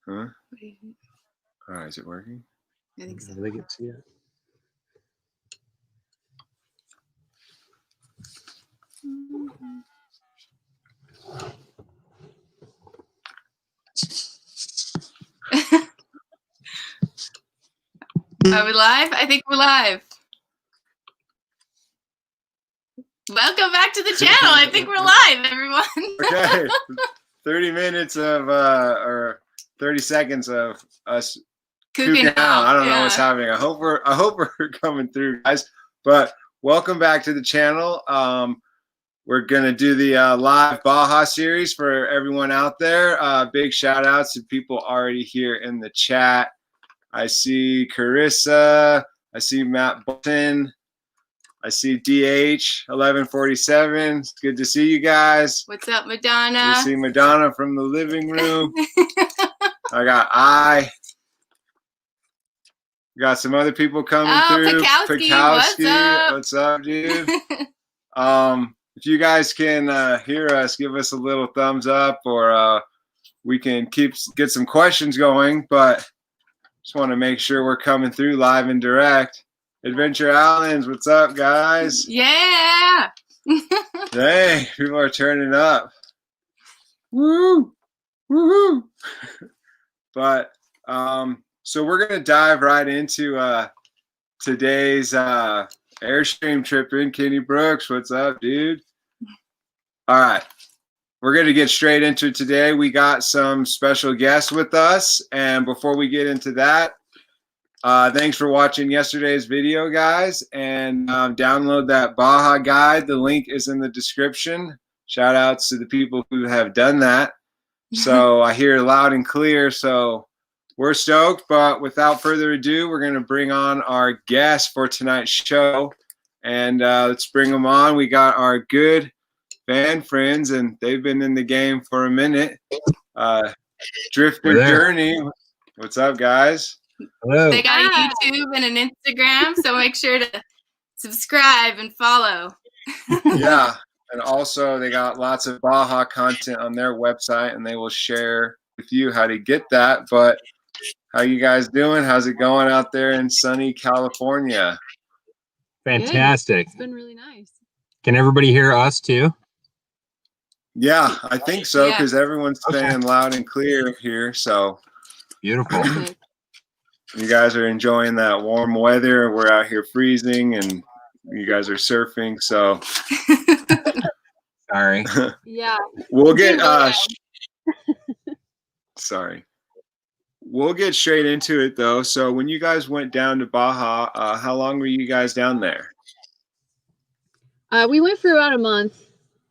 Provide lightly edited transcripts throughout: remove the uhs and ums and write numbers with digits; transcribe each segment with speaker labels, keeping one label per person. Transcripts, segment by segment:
Speaker 1: Huh? All right, is it working?
Speaker 2: I think so.
Speaker 3: They can see it.
Speaker 2: Are we live? I think we're live. Welcome back to the channel. I think we're live, everyone.
Speaker 1: Okay. 30 minutes of or 30 seconds of us cooking out. I don't know what's happening. I hope we're coming through, guys. But welcome back to the channel. We're gonna do the live Baja series for everyone out there. Big shout outs to people already here in the chat. I see Carissa. I see Matt Bolton. I see DH 1147. It's good to see you guys.
Speaker 2: What's up, Madonna?
Speaker 1: I see Madonna from the living room. Got some other people coming through.
Speaker 2: Pakowski.
Speaker 1: What's up, dude? If you guys can hear us, give us a little thumbs up, or we can get some questions going. But just want to make sure we're coming through live and direct. Adventure Allens, what's up, guys?
Speaker 2: Yeah.
Speaker 1: Hey, people are turning up. Woo! Woohoo! But so we're gonna dive right into today's Airstream tripping. Kenny Brooks, what's up, dude? All right, we're gonna get straight into it today. We got some special guests with us, and before we get into that, thanks for watching yesterday's video, guys, and download that Baja guide. The link is in the description. Shout outs to the people who have done that. So I hear loud and clear, so we're stoked. But without further ado, we're going to bring on our guest for tonight's show, and let's bring them on. We got our good fan friends, and they've been in the game for a minute. Drifter Journey, what's up, guys?
Speaker 3: Hello.
Speaker 2: They got a YouTube and an Instagram, so make sure to subscribe and follow.
Speaker 1: Yeah, and also they got lots of Baja content on their website, and they will share with you how to get that. But how you guys doing? How's it going out there in sunny California?
Speaker 3: Fantastic.
Speaker 4: It's been really nice.
Speaker 3: Can everybody hear us too?
Speaker 1: Yeah, I think so, because everyone's staying loud and clear here. So
Speaker 3: beautiful.
Speaker 1: You guys are enjoying that warm weather. We're out here freezing, and you guys are surfing. So
Speaker 3: sorry.
Speaker 4: Yeah.
Speaker 1: We'll get sorry. We'll get straight into it though. So when you guys went down to Baja, how long were you guys down there?
Speaker 4: We went for about a month.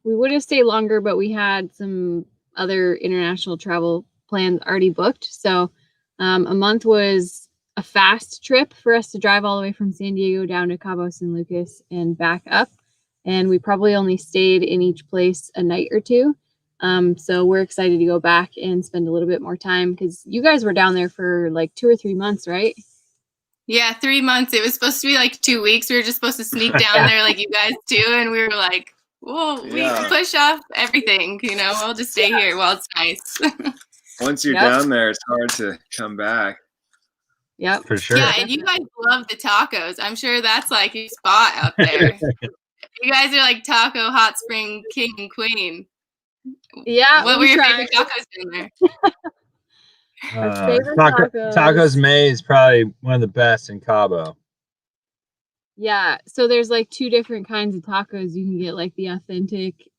Speaker 4: We would have stayed longer, but we had some other international travel plans already booked. So a month was a fast trip for us to drive all the way from San Diego down to Cabo San Lucas and back up. And we probably only stayed in each place a night or two. So we're excited to go back and spend a little bit more time, because you guys were down there for like 2 or 3 months, right?
Speaker 2: Yeah, 3 months. It was supposed to be like 2 weeks. We were just supposed to sneak down there like you guys do. And we were like, whoa, we push off everything. We'll just stay here while it's nice.
Speaker 1: Once you're down there, it's hard to come back.
Speaker 4: Yep,
Speaker 3: for sure.
Speaker 2: Yeah, and you guys love the tacos. I'm sure that's like your spot out there. You guys are like taco hot spring king and queen.
Speaker 4: Yeah.
Speaker 2: What were your favorite tacos in there?
Speaker 3: Tacos May is probably one of the best in Cabo.
Speaker 4: Yeah, so there's like 2 different kinds of tacos. You can get like the authentic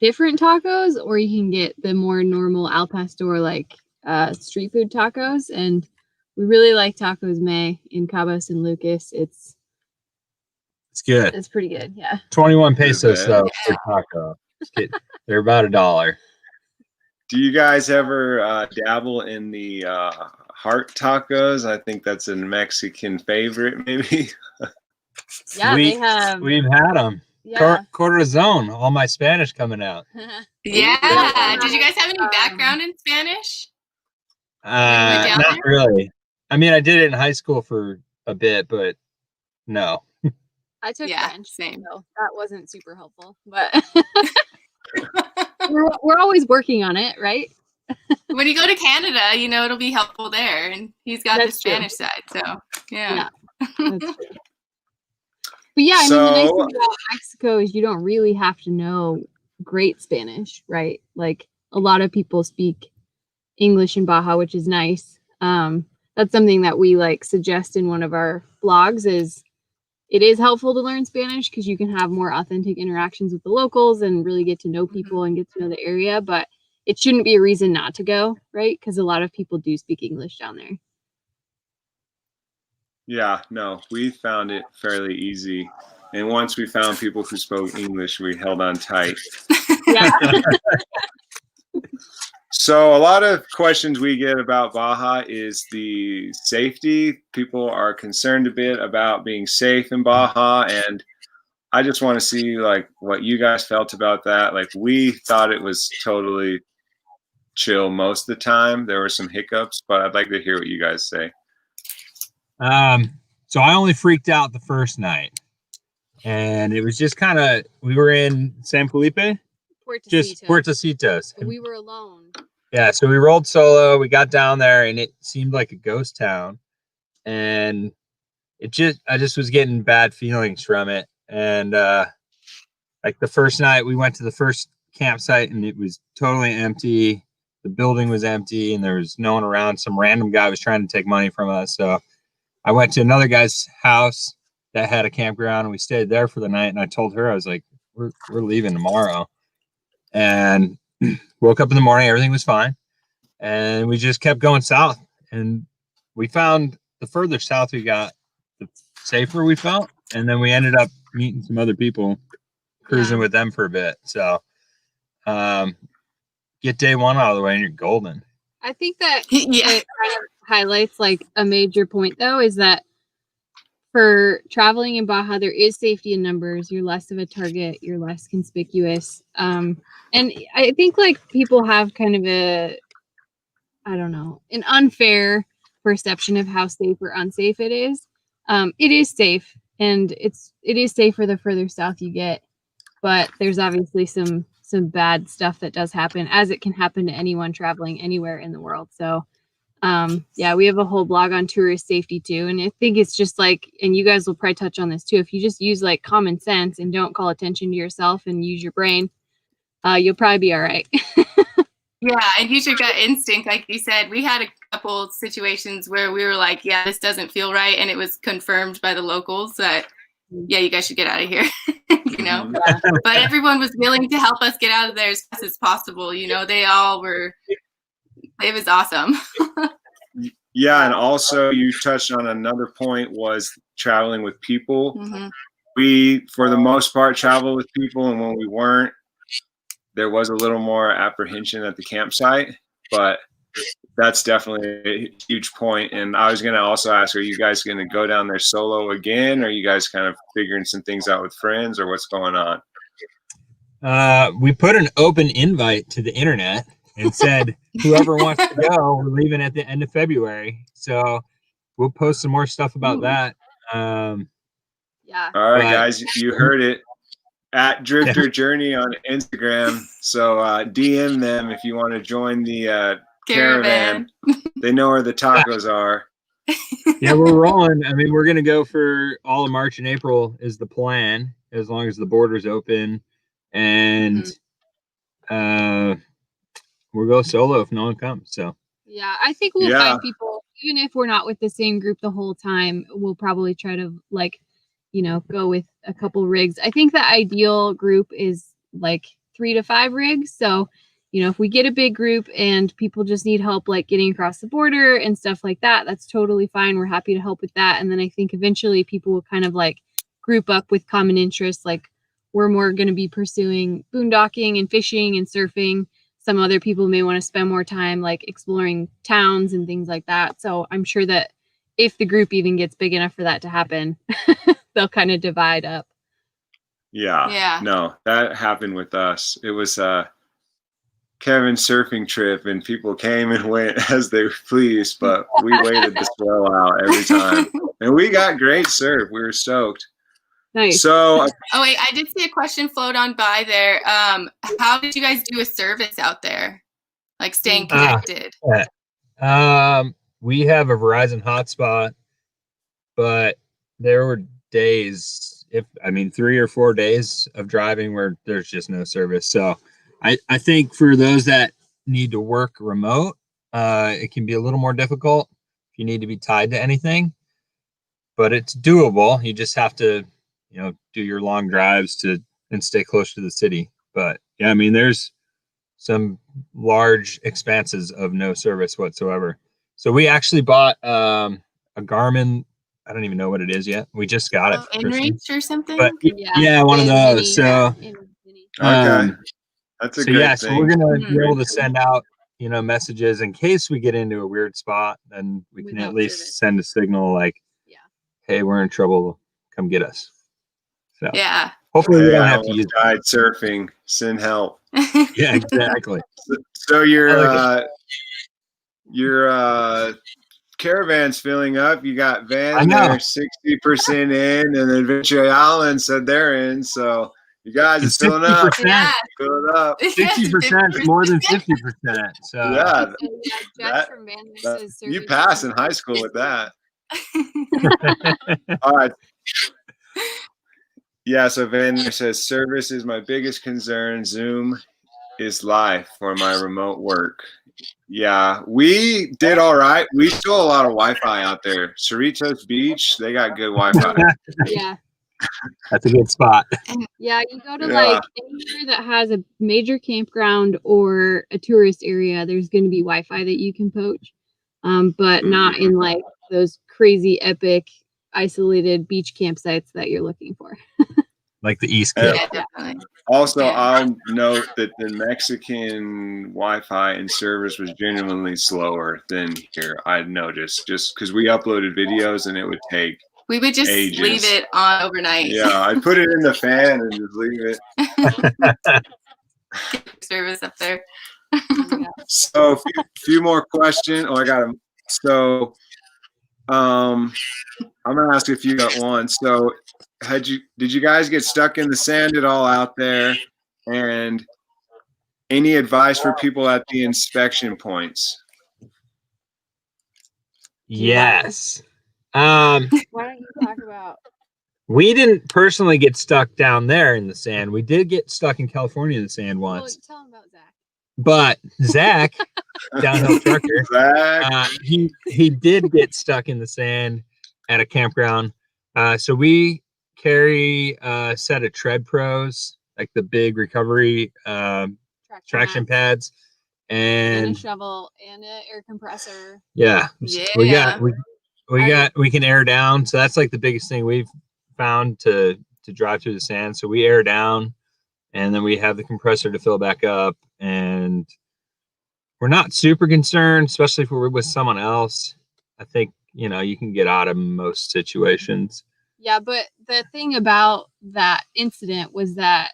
Speaker 4: different tacos, or you can get the more normal al pastor like street food tacos. And we really like Tacos May in Cabo San Lucas. It's
Speaker 3: good.
Speaker 4: It's pretty good. Yeah.
Speaker 3: 21 pesos though for taco. They're about $1.
Speaker 1: Do you guys ever dabble in the heart tacos? I think that's a Mexican favorite, maybe.
Speaker 4: Yeah, they have.
Speaker 3: We've had them.
Speaker 4: Yeah.
Speaker 3: Corazon. All my Spanish coming out.
Speaker 2: Yeah. Did you guys have any background in Spanish?
Speaker 3: Not really. I mean, I did it in high school for a bit, but no.
Speaker 4: I took French,
Speaker 2: same.
Speaker 4: So that wasn't super helpful, but we're always working on it, right?
Speaker 2: When you go to Canada, you know, it'll be helpful there. And he's got
Speaker 4: That's
Speaker 2: the Spanish side. So, yeah.
Speaker 4: That's true. But yeah, I mean, the nice thing about Mexico is you don't really have to know great Spanish, right? Like a lot of people speak English in Baja, which is nice. That's something that we like suggest in one of our blogs is it is helpful to learn Spanish because you can have more authentic interactions with the locals and really get to know people and get to know the area. But it shouldn't be a reason not to go, right? Because a lot of people do speak English down there.
Speaker 1: Yeah, no, we found it fairly easy. And once we found people who spoke English, we held on tight.
Speaker 4: Yeah.
Speaker 1: So a lot of questions we get about Baja is the safety. People are concerned a bit about being safe in Baja, and I just want to see like what you guys felt about that. Like we thought it was totally chill most of the time. There were some hiccups, but I'd like to hear what you guys say.
Speaker 3: So I only freaked out the first night, and it was just kind of, we were in San Felipe, just Puertecitos.
Speaker 4: We were alone.
Speaker 3: Yeah, so we rolled solo. We got down there, and it seemed like a ghost town, and I just was getting bad feelings from it. And like the first night, we went to the first campsite, and it was totally empty. The building was empty, and there was no one around. Some random guy was trying to take money from us. So I went to another guy's house that had a campground, and we stayed there for the night. And I told her, I was like, we're leaving tomorrow. And woke up in the morning, everything was fine. And we just kept going south. And we found the further south we got, the safer we felt. And then we ended up meeting some other people, cruising with them for a bit. So get day one out of the way and you're golden.
Speaker 4: I think that it kind of highlights like a major point though, is that for traveling in Baja, there is safety in numbers. You're less of a target. You're less conspicuous. And I think like people have kind of an unfair perception of how safe or unsafe it is. It is safe, and it is safer the further south you get. But there's obviously some bad stuff that does happen, as it can happen to anyone traveling anywhere in the world. So we have a whole blog on tourist safety too. And I think it's just like, and you guys will probably touch on this too, if you just use like common sense and don't call attention to yourself and use your brain, you'll probably be all right.
Speaker 2: Yeah, and use your gut instinct. Like you said, we had a couple situations where we were like, yeah, this doesn't feel right. And it was confirmed by the locals that, yeah, you guys should get out of here, you know. But everyone was willing to help us get out of there as fast as possible. You know, they all were, it was awesome.
Speaker 1: Yeah, and also you touched on another point was traveling with people.
Speaker 2: Mm-hmm.
Speaker 1: We, for the most part, travel with people, and when we weren't, there was a little more apprehension at the campsite, but that's definitely a huge point. And I was going to also ask, are you guys going to go down there solo again? Or are you guys kind of figuring some things out with friends, or what's going on?
Speaker 3: We put an open invite to the internet and said, whoever wants to go, we're leaving at the end of February. So we'll post some more stuff about that.
Speaker 4: Yeah.
Speaker 1: All right, guys, you heard it. At Drifter Journey on Instagram. So DM them if you want to join the caravan. They know where the tacos are.
Speaker 3: Yeah, we're rolling. I mean, we're going to go for all of March and April is the plan, as long as the border's open. And we'll go solo if no one comes. So
Speaker 4: yeah, I think we'll find people, even if we're not with the same group the whole time. We'll probably try to go with a couple rigs. I think the ideal group is like 3 to 5 rigs. So, if we get a big group and people just need help, like getting across the border and stuff like that, that's totally fine. We're happy to help with that. And then I think eventually people will kind of like group up with common interests. Like we're more going to be pursuing boondocking and fishing and surfing. Some other people may want to spend more time like exploring towns and things like that. So I'm sure that if the group even gets big enough for that to happen, they'll kind of divide up.
Speaker 1: Yeah. No, that happened with us. It was Kevin's surfing trip, and people came and went as they pleased, but we waited the swell out every time. And we got great surf. We were stoked.
Speaker 4: Nice.
Speaker 1: So,
Speaker 2: oh wait, I did see a question float on by there. How did you guys do a service out there? like staying connected?
Speaker 3: We have a Verizon hotspot, but there were days, 3 or 4 days of driving where there's just no service. So I think for those that need to work remote, it can be a little more difficult if you need to be tied to anything, but it's doable. You just have to, do your long drives and stay close to the city. But yeah, there's some large expanses of no service whatsoever. So we actually bought a Garmin. I don't even know what it is yet. We just got it.
Speaker 2: InReach or something?
Speaker 3: But yeah, one of those. So
Speaker 1: Okay. That's a great thing.
Speaker 3: So we're gonna be able to send out, messages in case we get into a weird spot, and we can at least send a signal like, hey, we're in trouble, come get us. So
Speaker 2: yeah.
Speaker 3: Hopefully we don't have to use
Speaker 1: guide surfing, send help.
Speaker 3: Yeah, exactly.
Speaker 1: So your caravan's filling up. You got Van there 60% in, and Adventure Island said they're in. So you guys are filling up.
Speaker 2: Yeah.
Speaker 1: Fill it up.
Speaker 3: 60% is more than 50%. So
Speaker 1: you passed in high school with that. All right. Yeah, so Vander says service is my biggest concern. Zoom is life for my remote work. Yeah, we did all right. We still a lot of Wi-Fi out there. Cerritos Beach, they got good Wi-Fi.
Speaker 4: Yeah.
Speaker 3: That's a good spot.
Speaker 4: Yeah, you go to like anywhere that has a major campground or a tourist area, there's going to be Wi-Fi that you can poach, but not in like those crazy epic isolated beach campsites that you're looking for.
Speaker 3: Like the East Coast.
Speaker 2: Yeah, definitely.
Speaker 1: Also, I'll note that the Mexican Wi-Fi and service was genuinely slower than here. I'd noticed just because we uploaded videos and it would take
Speaker 2: We would just
Speaker 1: ages.
Speaker 2: leave it on overnight.
Speaker 1: Yeah, I'd put it in the fan and just leave it.
Speaker 2: Service up there.
Speaker 1: So a few more questions. Oh, I got them. So I'm gonna ask a few at once. So did you guys get stuck in the sand at all out there? And any advice for people at the inspection points?
Speaker 3: Yes.
Speaker 4: Why don't you talk about?
Speaker 3: We didn't personally get stuck down there in the sand. We did get stuck in California in the sand once.
Speaker 4: Tell him about Zach.
Speaker 3: But Zach, downhill trucker, he did get stuck in the sand at a campground. So we carry a set of Tread Pros, like the big recovery traction pads, and
Speaker 4: a shovel and an air compressor.
Speaker 3: Yeah. We can air down. So that's like the biggest thing we've found to drive through the sand. So we air down, and then we have the compressor to fill back up, and we're not super concerned, especially if we're with someone else. I think, you can get out of most situations. Yeah,
Speaker 4: but the thing about that incident was that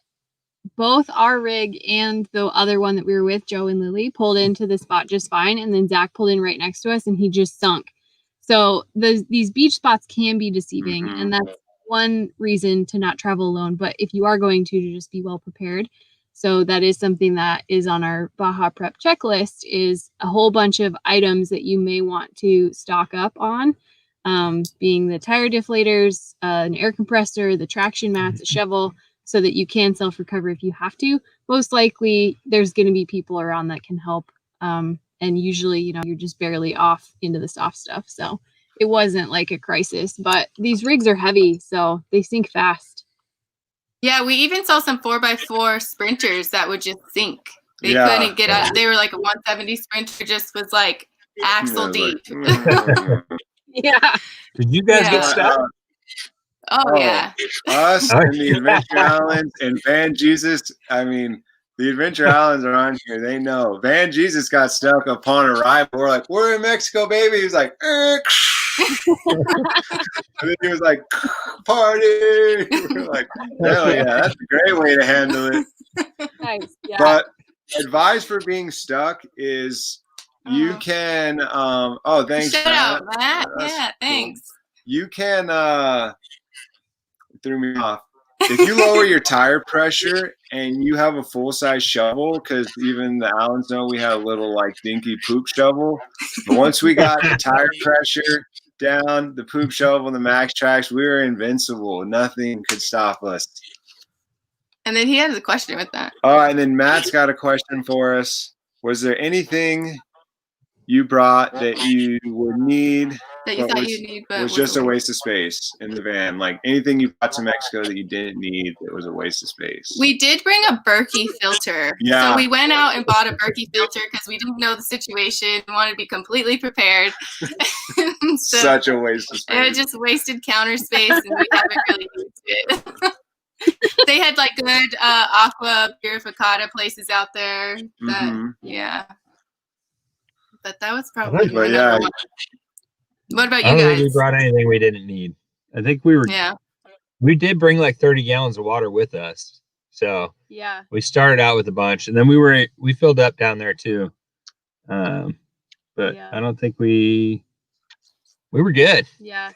Speaker 4: both our rig and the other one that we were with, Joe and Lily, pulled into the spot just fine, and then Zach pulled in right next to us, and he just sunk. So these beach spots can be deceiving, and that's one reason to not travel alone. But if you are going to just be well prepared. So that is something that is on our Baja Prep checklist, is a whole bunch of items that you may want to stock up on, being the tire deflators, an air compressor, the traction mats, a shovel, so that you can self-recover if you have to. Most likely there's going to be people around that can help. And usually, you're just barely off into the soft stuff. So it wasn't like a crisis, but these rigs are heavy, so they sink fast.
Speaker 2: Yeah, we even saw some 4x4 sprinters that would just sink. They couldn't get out. They were like a 170 sprinter, just was like axle deep.
Speaker 4: Yeah.
Speaker 3: Did you guys get stuck?
Speaker 2: Oh, yeah.
Speaker 1: Us and the Adventure Islands and Van Jesus. The Adventure Islands are on here. They know. Van Jesus got stuck upon arrival. We're like, we're in Mexico, baby. He was like, and then he was like, party. We're like, hell yeah, that's a great way to handle it.
Speaker 4: Nice. Yeah.
Speaker 1: But advice for being stuck is you can, thanks.
Speaker 2: Shout out, Matt. Yeah, thanks.
Speaker 1: You can, threw me off. If you lower your tire pressure and you have a full-size shovel, because even the Allens know we had a little like dinky poop shovel. But once we got the tire pressure down, the poop shovel, and the max tracks, we were invincible. Nothing could stop us.
Speaker 2: And then he had a question with that.
Speaker 1: All right, and then Matt's got a question for us. Was there anything you brought that you would need
Speaker 2: That you
Speaker 1: but
Speaker 2: thought
Speaker 1: was,
Speaker 2: you'd need, but
Speaker 1: was just a waste of space in the van? Like anything you brought to Mexico that you didn't need that was a waste of space?
Speaker 2: We did bring a Berkey filter.
Speaker 1: Yeah.
Speaker 2: So we went out and bought a Berkey filter because we didn't know the situation. We wanted to be completely prepared. So
Speaker 1: Such a waste of space.
Speaker 2: it just wasted counter space, and we haven't really used it. They had like good aqua purificata places out there. That, Yeah. But that was probably
Speaker 1: But
Speaker 2: my
Speaker 1: yeah,
Speaker 2: number one. What about
Speaker 3: I
Speaker 2: you
Speaker 3: don't think we
Speaker 2: guys?
Speaker 3: brought anything we didn't need. I think we did bring like 30 gallons of water with us. So
Speaker 4: Yeah.
Speaker 3: we started out with a bunch, and then we filled up down there too. But
Speaker 4: Yeah.
Speaker 3: I don't think we were good.
Speaker 4: Yeah.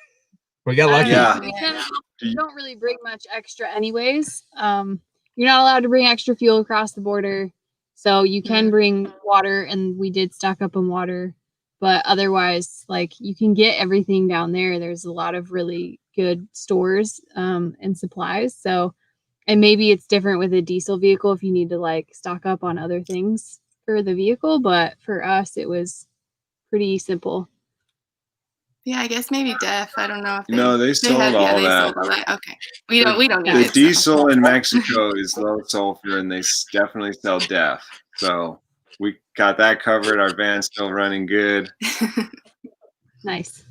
Speaker 3: We got
Speaker 4: I
Speaker 3: lucky.
Speaker 4: don't know.
Speaker 1: Yeah.
Speaker 4: We don't really bring much extra anyways. You're not allowed to bring extra fuel across the border. So you can bring water, and we did stock up on water. But otherwise, like, you can get everything down there. There's a lot of really good stores and supplies. So, and maybe it's different with a diesel vehicle if you need to like stock up on other things for the vehicle. But for us, it was pretty simple.
Speaker 2: Yeah, I guess maybe DEF. I don't know if
Speaker 1: No, they sold all that.
Speaker 2: sold all that. Okay. We don't need
Speaker 1: The
Speaker 2: it. so.
Speaker 1: diesel in Mexico is low sulfur, and they definitely sell DEF. So we got that covered. Our van's still running good.
Speaker 4: Nice.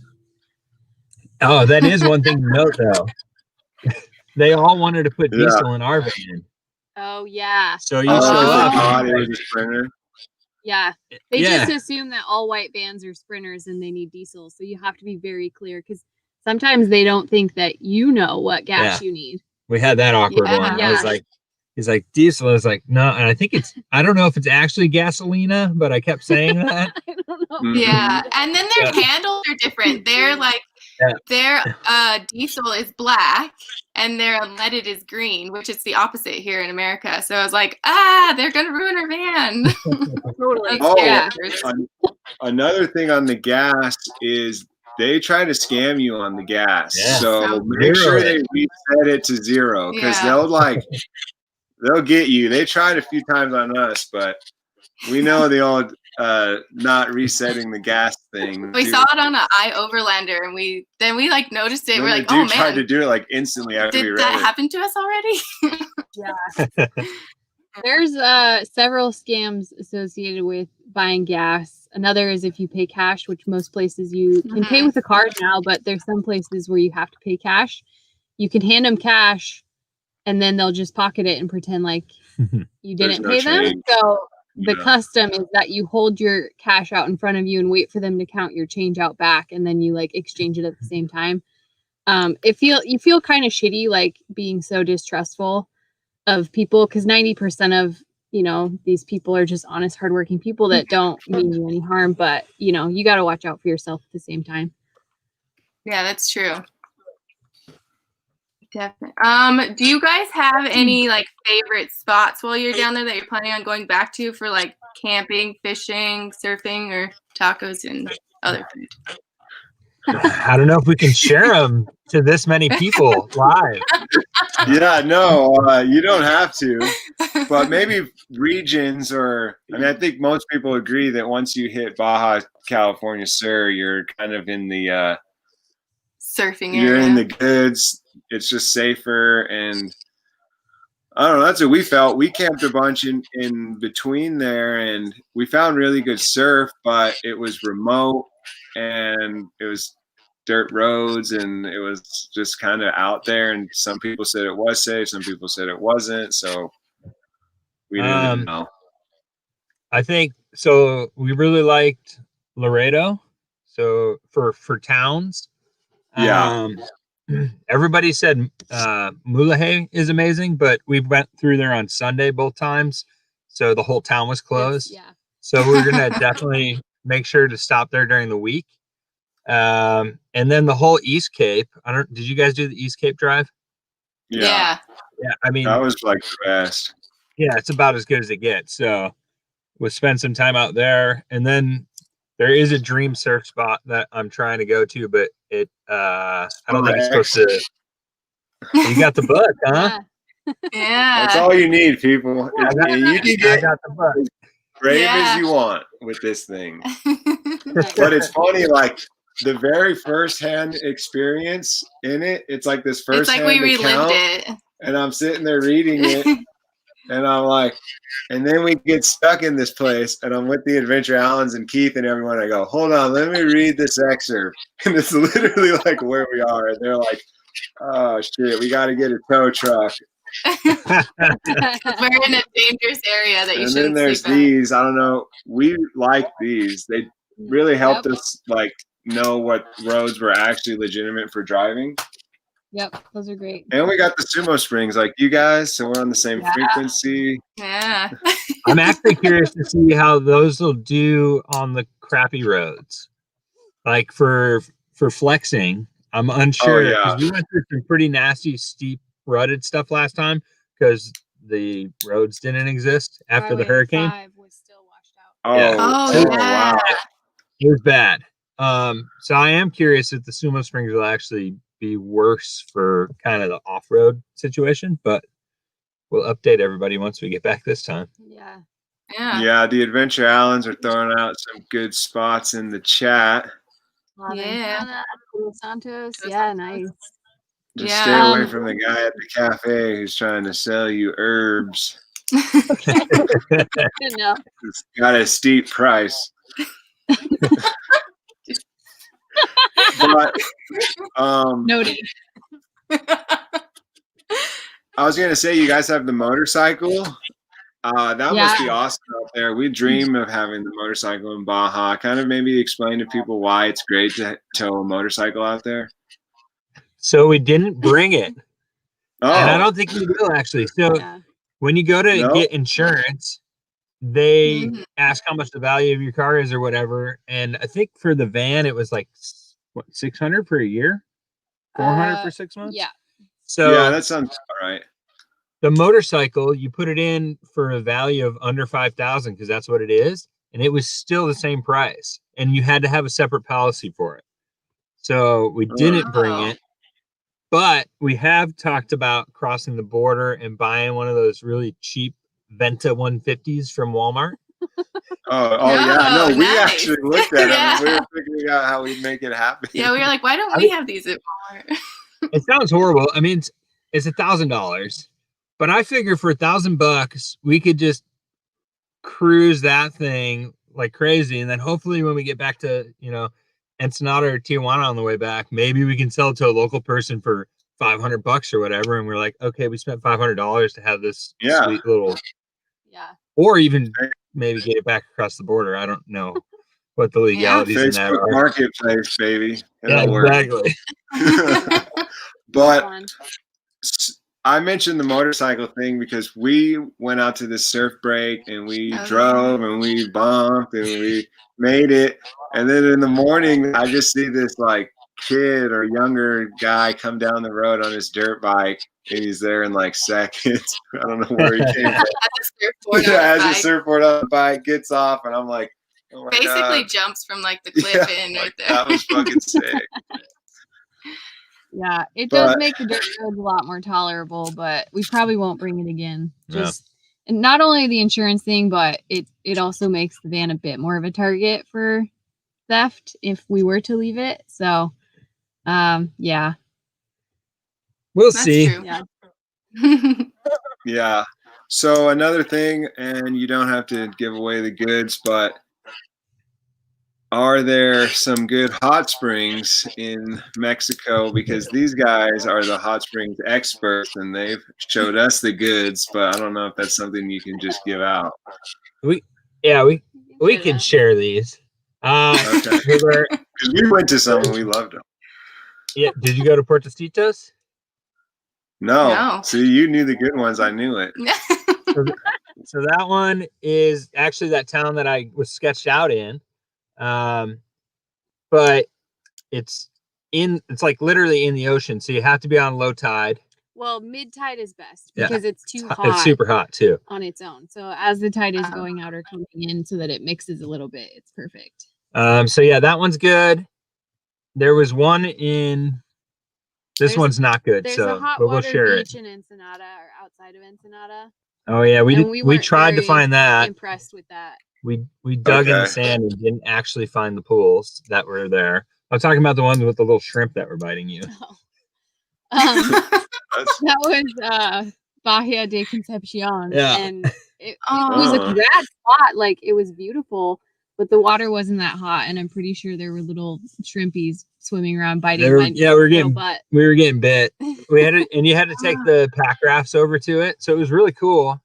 Speaker 3: Oh, that is one thing to note though. They all wanted to put
Speaker 1: Yeah.
Speaker 3: diesel in our van.
Speaker 4: Oh, yeah.
Speaker 3: So you
Speaker 1: Oh,
Speaker 3: show
Speaker 1: the
Speaker 3: up.
Speaker 1: body with the Sprinter.
Speaker 4: Yeah. They
Speaker 3: Yeah.
Speaker 4: just assume that all white vans are sprinters and they need diesel. So you have to be very clear, because sometimes they don't think that you know what gas you need.
Speaker 3: We had that awkward
Speaker 2: Yeah.
Speaker 3: one. I was like, he's like, diesel. I was like, no. And I think I don't know if it's actually gasolina, but I kept saying that.
Speaker 4: I don't know.
Speaker 1: Mhm.
Speaker 2: Yeah. And then their handles are different. They're like, their diesel is black and their unleaded is green, which is the opposite here in America. So I was like, they're going to ruin our van.
Speaker 4: Totally.
Speaker 1: Oh,
Speaker 4: Yeah.
Speaker 1: Another thing on the gas is they try to scam you on the gas.
Speaker 3: Yeah.
Speaker 1: So make
Speaker 3: Zero
Speaker 1: sure they reset it to 0, because
Speaker 2: Yeah.
Speaker 1: they'll get you. They tried a few times on us, but we know the old not resetting the gas thing.
Speaker 2: We saw it on an iOverlander, and we like noticed it.
Speaker 1: Then
Speaker 2: We're
Speaker 1: the
Speaker 2: like,
Speaker 1: dude
Speaker 2: oh
Speaker 1: tried
Speaker 2: man,
Speaker 1: to do it like instantly after we
Speaker 2: did
Speaker 1: read
Speaker 2: that
Speaker 1: it.
Speaker 2: happen to us already?
Speaker 4: There's several scams associated with buying gas. Another is if you pay cash, which most places you can pay with a card now, but there's some places where you have to pay cash. You can hand them cash, and then they'll just pocket it and pretend like you didn't
Speaker 1: no
Speaker 4: pay them.
Speaker 1: change.
Speaker 4: So the
Speaker 1: Yeah.
Speaker 4: custom is that you hold your cash out in front of you and wait for them to count your change out back, and then you like exchange it at the same time. You feel kind of shitty, like being so distrustful of people, because 90% of these people are just honest, hardworking people that don't mean you any harm. But you got to watch out for yourself at the same time.
Speaker 2: Yeah, that's true. Definitely. Do you guys have any like favorite spots while you're down there that you're planning on going back to for like camping, fishing, surfing, or tacos and other food?
Speaker 3: I don't know if we can share them to this many people live.
Speaker 1: Yeah, no, you don't have to, but maybe regions, or I think most people agree that once you hit Baja California Sur, you're kind of in the
Speaker 2: Surfing
Speaker 1: you're
Speaker 2: area.
Speaker 1: in the goods. It's just safer, and I don't know. That's what we felt. We camped a bunch in between there, and we found really good surf, but it was remote, and it was dirt roads, and it was just kind of out there. And some people said it was safe, some people said it wasn't. So we didn't know.
Speaker 3: I think so. We really liked Laredo. So for towns,
Speaker 1: Yeah.
Speaker 3: Everybody said Mulahay is amazing, but we went through there on Sunday both times, so the whole town was closed.
Speaker 4: Yeah.
Speaker 3: So we're gonna definitely make sure to stop there during the week. And then the whole East Cape. Did you guys do the East Cape drive?
Speaker 2: Yeah.
Speaker 3: Yeah, I mean
Speaker 1: That was like the best.
Speaker 3: Yeah, it's about as good as it gets. So we'll spend some time out there, and then there is a dream surf spot that I'm trying to go to, but I don't think it's supposed to. You got the book, huh?
Speaker 2: Yeah.
Speaker 1: That's all you need, people.
Speaker 3: I got,
Speaker 1: You can
Speaker 3: I
Speaker 1: get
Speaker 3: got the book.
Speaker 1: as brave as
Speaker 2: Yeah.
Speaker 1: you want with this thing. But it's funny, like the very first hand experience in it, it's like this
Speaker 2: It's
Speaker 1: first
Speaker 2: like
Speaker 1: hand
Speaker 2: we relived
Speaker 1: account,
Speaker 2: it.
Speaker 1: and I'm sitting there reading it, and I'm like, and then we get stuck in this place, and I'm with the Adventure Allens and Keith and everyone. I go, hold on, let me read this excerpt, and it's literally like where we are, and they're like, oh shit, we got to get a tow truck.
Speaker 2: We're in a dangerous area that you
Speaker 1: And then
Speaker 2: shouldn't
Speaker 1: there's
Speaker 2: sleep at.
Speaker 1: these. I don't know. We like these. They really helped us like know what roads were actually legitimate for driving.
Speaker 4: Yep, those are great.
Speaker 1: And we got the sumo springs like you guys, so we're on the same frequency.
Speaker 2: Yeah.
Speaker 3: I'm actually curious to see how those will do on the crappy roads. Like for flexing, I'm unsure because we went through some pretty nasty, steep, rutted stuff last time because the roads didn't exist after the hurricane.
Speaker 4: 5 was still washed out.
Speaker 1: Wow.
Speaker 3: It was bad. So I am curious if the sumo springs will actually be worse for kind of the off-road situation, but we'll update everybody once we get back this time.
Speaker 1: Yeah, the Adventure Allens are throwing out some good spots in the chat.
Speaker 2: Yeah.
Speaker 4: Santos. Yeah, nice.
Speaker 1: Just stay away from the guy at the cafe who's trying to sell you herbs.
Speaker 4: No.
Speaker 1: It's got a steep price. But
Speaker 4: Noted.
Speaker 1: I was gonna say, you guys have the motorcycle. That must be awesome out there. We dream of having the motorcycle in Baja. Kind of maybe explain to people why it's great to tow a motorcycle out there.
Speaker 3: So we didn't bring it.
Speaker 1: Oh.
Speaker 3: And I don't think we will actually. So when you go to get insurance, they ask how much the value of your car is or whatever. And I think for the van, it was like, what, 600 for a year? 400 for 6 months?
Speaker 4: Yeah.
Speaker 3: So
Speaker 1: yeah, that sounds all right.
Speaker 3: The motorcycle, you put it in for a value of under 5,000 because that's what it is. And it was still the same price. And you had to have a separate policy for it. So we didn't bring it. But we have talked about crossing the border and buying one of those really cheap Venta 150s from Walmart.
Speaker 1: Yeah. No, we actually looked at them and we were figuring out how we'd make it happen.
Speaker 2: Yeah, we were like, why don't we have these at Walmart?
Speaker 3: It sounds horrible. I mean, it's $1,000, but I figure for $1,000, we could just cruise that thing like crazy. And then hopefully when we get back to, Ensenada or Tijuana on the way back, maybe we can sell it to a local person for $500 or whatever. And we're like, okay, we spent $500 to have this sweet little, or even maybe get it back across the border. I don't know what the legalities in that are.
Speaker 1: Marketplace, baby.
Speaker 3: Exactly.
Speaker 1: But I mentioned the motorcycle thing because we went out to this surf break and we drove and we bumped and we made it. And then in the morning, I just see this like kid or younger guy come down the road on his dirt bike, and he's there in like seconds. I don't know where he came from. Has a surfboard on the bike, gets off, and I'm like, oh my God.
Speaker 2: Jumps from like the cliff in right there.
Speaker 1: That was fucking sick.
Speaker 4: Yeah, it does make the dirt roads a lot more tolerable, but we probably won't bring it again. And not only the insurance thing, but it also makes the van a bit more of a target for theft if we were to leave it. So
Speaker 3: we'll see.
Speaker 1: Yeah. So another thing, and you don't have to give away the goods, but are there some good hot springs in Mexico? Because these guys are the hot springs experts and they've showed us the goods, but I don't know if that's something you can just give out.
Speaker 3: We can share these.
Speaker 1: Okay. We went to some and we loved them.
Speaker 3: Yeah. Did you go to Puertecitos?
Speaker 1: No. See, you knew the good ones. I knew it.
Speaker 3: So that one is actually that town that I was sketched out in. But it's like literally in the ocean. So you have to be on low tide.
Speaker 4: Well, mid tide is best
Speaker 3: Yeah.
Speaker 4: because it's too hot.
Speaker 3: It's super hot too.
Speaker 4: On its own. So as the tide is going out or coming in, so that it mixes a little bit, it's perfect.
Speaker 3: So yeah, that one's good. There was one in. This one's not good.
Speaker 4: There's
Speaker 3: So
Speaker 4: a hot
Speaker 3: we'll
Speaker 4: water
Speaker 3: share
Speaker 4: beach
Speaker 3: it.
Speaker 4: in Ensenada or outside of Ensenada.
Speaker 3: Oh yeah, we
Speaker 4: weren't
Speaker 3: tried to
Speaker 4: very
Speaker 3: find that.
Speaker 4: Impressed with that.
Speaker 3: We dug in the sand and didn't actually find the pools that were there. I'm talking about the ones with the little shrimp that were biting you.
Speaker 4: That was Baja de Concepcion.
Speaker 3: Yeah.
Speaker 4: And it was a rad spot. Like, it was beautiful, but the water wasn't that hot. And I'm pretty sure there were little shrimpies swimming around biting my
Speaker 3: we were getting bit. We had to, and you had to take the pack rafts over to it. So it was really cool.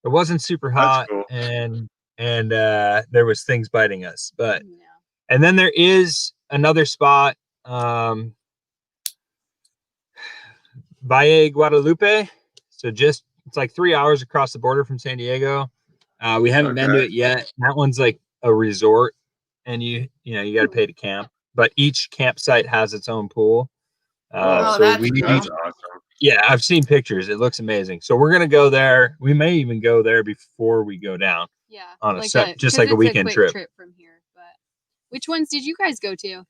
Speaker 3: It wasn't super hot,
Speaker 1: cool.
Speaker 3: and there was things biting us. But and then there is another spot, Valle Guadalupe. So it's like 3 hours across the border from San Diego. We haven't been to it yet. That one's like a resort, and you got to pay to camp, but each campsite has its own pool.
Speaker 1: That's awesome.
Speaker 3: Yeah, I've seen pictures. It looks amazing. So we're gonna go there. We may even go there before we go down.
Speaker 4: Yeah,
Speaker 3: on just like a weekend trip
Speaker 4: from here. But which ones did you guys go to?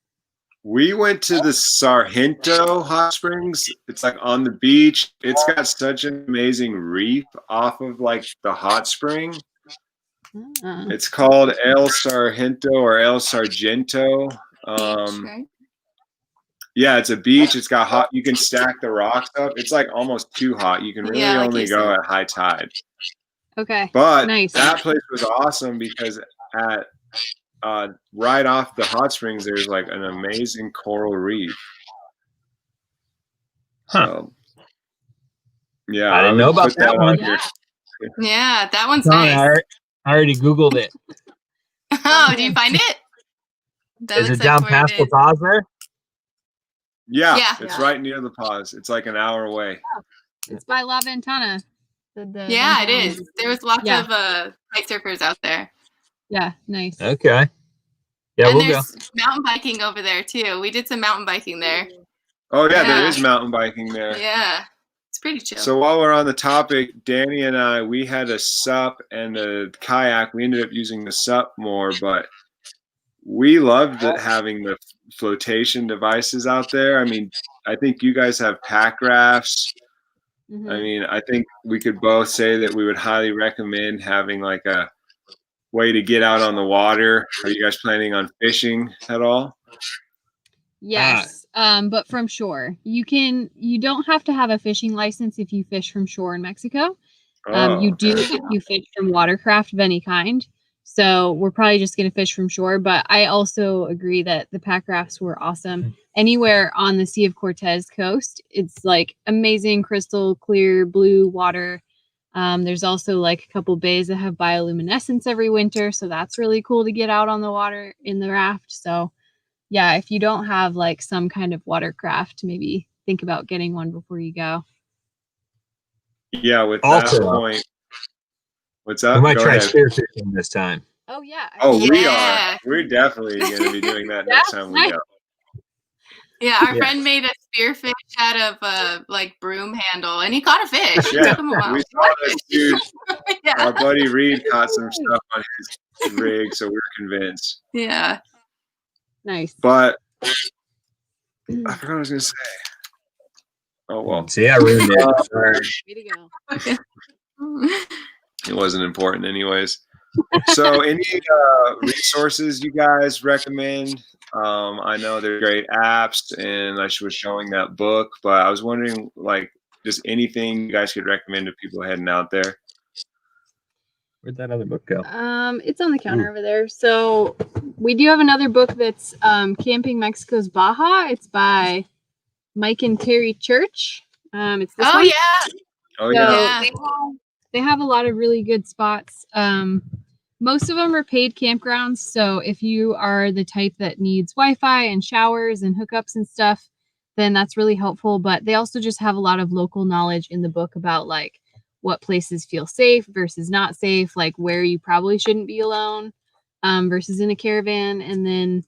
Speaker 1: We went to the Sargento Hot Springs. It's like on the beach. It's got such an amazing reef off of like the hot spring. It's called El Sargento or El Sargento. Yeah, it's a beach. It's got hot. You can stack the rocks up. It's like almost too hot. You can really only go at high tide.
Speaker 4: Okay.
Speaker 1: But that place was awesome because at right off the hot springs, there's like an amazing coral reef. So, yeah,
Speaker 3: I didn't know about that one.
Speaker 2: Yeah, that one's nice.
Speaker 3: I already Googled it.
Speaker 2: Oh, do you find it?
Speaker 3: Is it down past the pause there?
Speaker 1: Yeah, it's right near the pause. It's like an hour away.
Speaker 4: Oh, it's by La Ventana.
Speaker 2: Yeah, it is. There was lots of kite surfers out there.
Speaker 4: Yeah, nice.
Speaker 3: Okay. Yeah,
Speaker 2: and
Speaker 3: we'll go.
Speaker 2: There's mountain biking over there too. We did some mountain biking there.
Speaker 1: Oh yeah, there is mountain biking there.
Speaker 2: Yeah, it's pretty chill.
Speaker 1: So while we're on the topic, Danny and I, we had a SUP and a kayak. We ended up using the SUP more, but we loved having the flotation devices out there. I mean, I think you guys have pack rafts. I mean, I think we could both say that we would highly recommend having like a way to get out on the water. Are you guys planning on fishing at all?
Speaker 4: Yes, but from shore. You don't have to have a fishing license if you fish from shore in Mexico. You do if you fish from watercraft of any kind. So we're probably just going to fish from shore. But I also agree that the pack rafts were awesome. Anywhere on the Sea of Cortez coast, it's like amazing crystal clear blue water. There's also like a couple bays that have bioluminescence every winter. So that's really cool to get out on the water in the raft. So yeah, if you don't have like some kind of watercraft, maybe think about getting one before you go.
Speaker 1: Yeah, with that point. What's up?
Speaker 3: We might try spearfishing this time.
Speaker 4: Oh yeah.
Speaker 1: We are. We're definitely going to be doing that next time we go.
Speaker 2: Yeah, our friend made a spearfish out of a like broom handle, and he caught a fish.
Speaker 1: Yeah,
Speaker 2: it took him a while.
Speaker 1: we saw this dude. Our buddy Reed caught some stuff on his rig, so we're convinced.
Speaker 2: Yeah.
Speaker 4: Nice.
Speaker 1: But I forgot what I was going to say. Oh well.
Speaker 3: See, I ruined it.
Speaker 4: Way to go.
Speaker 1: It wasn't important anyways. So any resources you guys recommend? I know they're great apps, and I was showing that book, but I was wondering, like, just anything you guys could recommend to people heading out there.
Speaker 3: Where'd that other book go?
Speaker 4: It's on the counter over there. So we do have another book that's Camping Mexico's Baja. It's by Mike and Terry Church. It's this one.
Speaker 1: Oh yeah.
Speaker 4: They have a lot of really good spots. Most of them are paid campgrounds. So if you are the type that needs Wi-Fi and showers and hookups and stuff, then that's really helpful. But they also just have a lot of local knowledge in the book about like what places feel safe versus not safe, like where you probably shouldn't be alone versus in a caravan. And then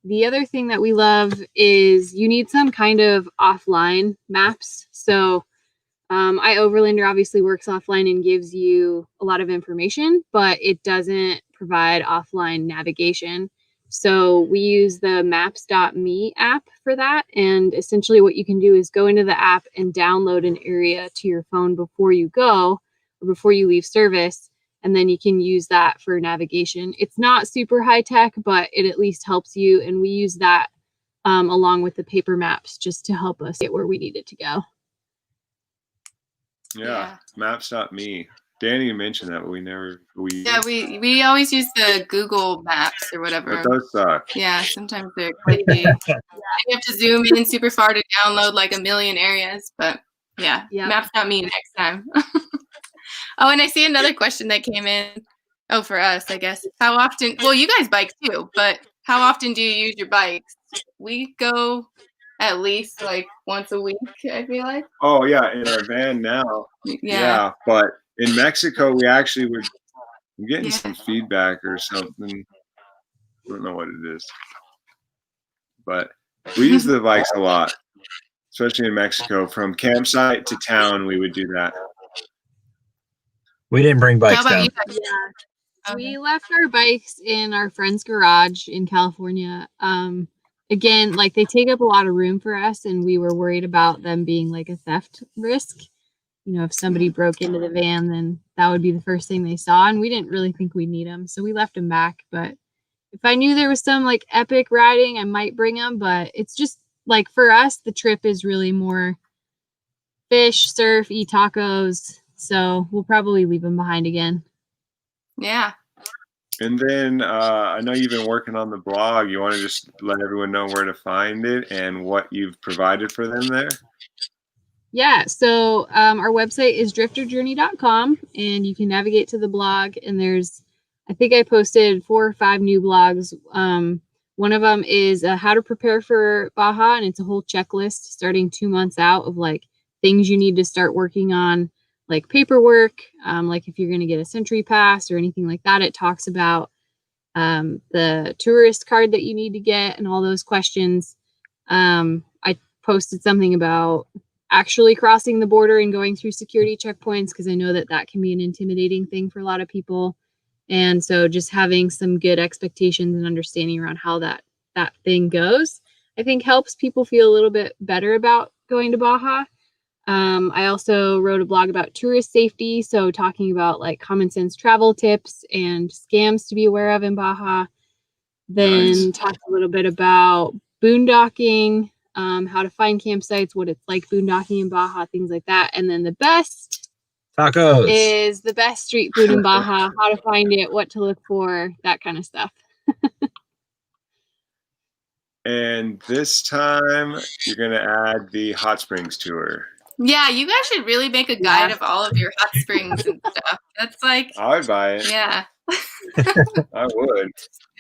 Speaker 4: The other thing that we love is you need some kind of offline maps. So iOverlander obviously works offline and gives you a lot of information, but it doesn't provide offline navigation. So we use the maps.me app for that. And essentially what you can do is go into the app and download an area to your phone before you go or before you leave service. And then you can use that for navigation. It's not super high tech, but it at least helps you. And we use that along with the paper maps just to help us get where we needed to go.
Speaker 1: Yeah. Maps.me. Danny mentioned that, but
Speaker 2: we always use the Google Maps or whatever.
Speaker 1: But those suck.
Speaker 2: Yeah, sometimes they're crazy. You have to zoom in super far to download like a million areas, but yeah. Maps.me next time. Oh, and I see another question that came in. Oh, for us, I guess. How often? Well, you guys bike too, but how often do you use your bikes? We go at least like once a week, I feel like.
Speaker 1: Oh yeah, in our van now. Yeah, but in Mexico we actually were getting some feedback or something. I don't know what it is, but we use the bikes a lot, especially in Mexico. From campsite to town, we would do that.
Speaker 3: We didn't bring bikes down.
Speaker 4: Yeah. We left our bikes in our friend's garage in California. Again, like they take up a lot of room for us, and we were worried about them being like a theft risk. You know, if somebody broke into the van, then that would be the first thing they saw, and we didn't really think we'd need them, so we left them back. But if I knew there was some like epic riding, I might bring them. But it's just like for us, the trip is really more fish, surf, eat tacos. So we'll probably leave them behind again.
Speaker 2: Yeah.
Speaker 1: And then I know you've been working on the blog. You want to just let everyone know where to find it and what you've provided for them there?
Speaker 4: Yeah. So our website is drifterjourney.com, and you can navigate to the blog. And there's, I think I posted 4 or 5 new blogs. One of them is how to prepare for Baja, and it's a whole checklist starting 2 months out of like things you need to start working on, like paperwork, like if you're going to get a Century Pass or anything like that. It talks about the tourist card that you need to get and all those questions. I posted something about actually crossing the border and going through security checkpoints, because I know that that can be an intimidating thing for a lot of people. And so just having some good expectations and understanding around how that thing goes, I think helps people feel a little bit better about going to Baja. I also wrote a blog about tourist safety, so talking about like common sense travel tips and scams to be aware of in Baja. Then talked a little bit about boondocking, how to find campsites, what it's like boondocking in Baja, things like that. And then the best
Speaker 3: tacos
Speaker 4: is the best street food in Baja, how to find it, what to look for, that kind of stuff.
Speaker 1: And this time you're going to add the hot springs tour.
Speaker 2: Yeah, you guys should really make a guide of all of your hot springs and stuff. That's like,
Speaker 1: I would buy it.
Speaker 2: Yeah.
Speaker 1: I would.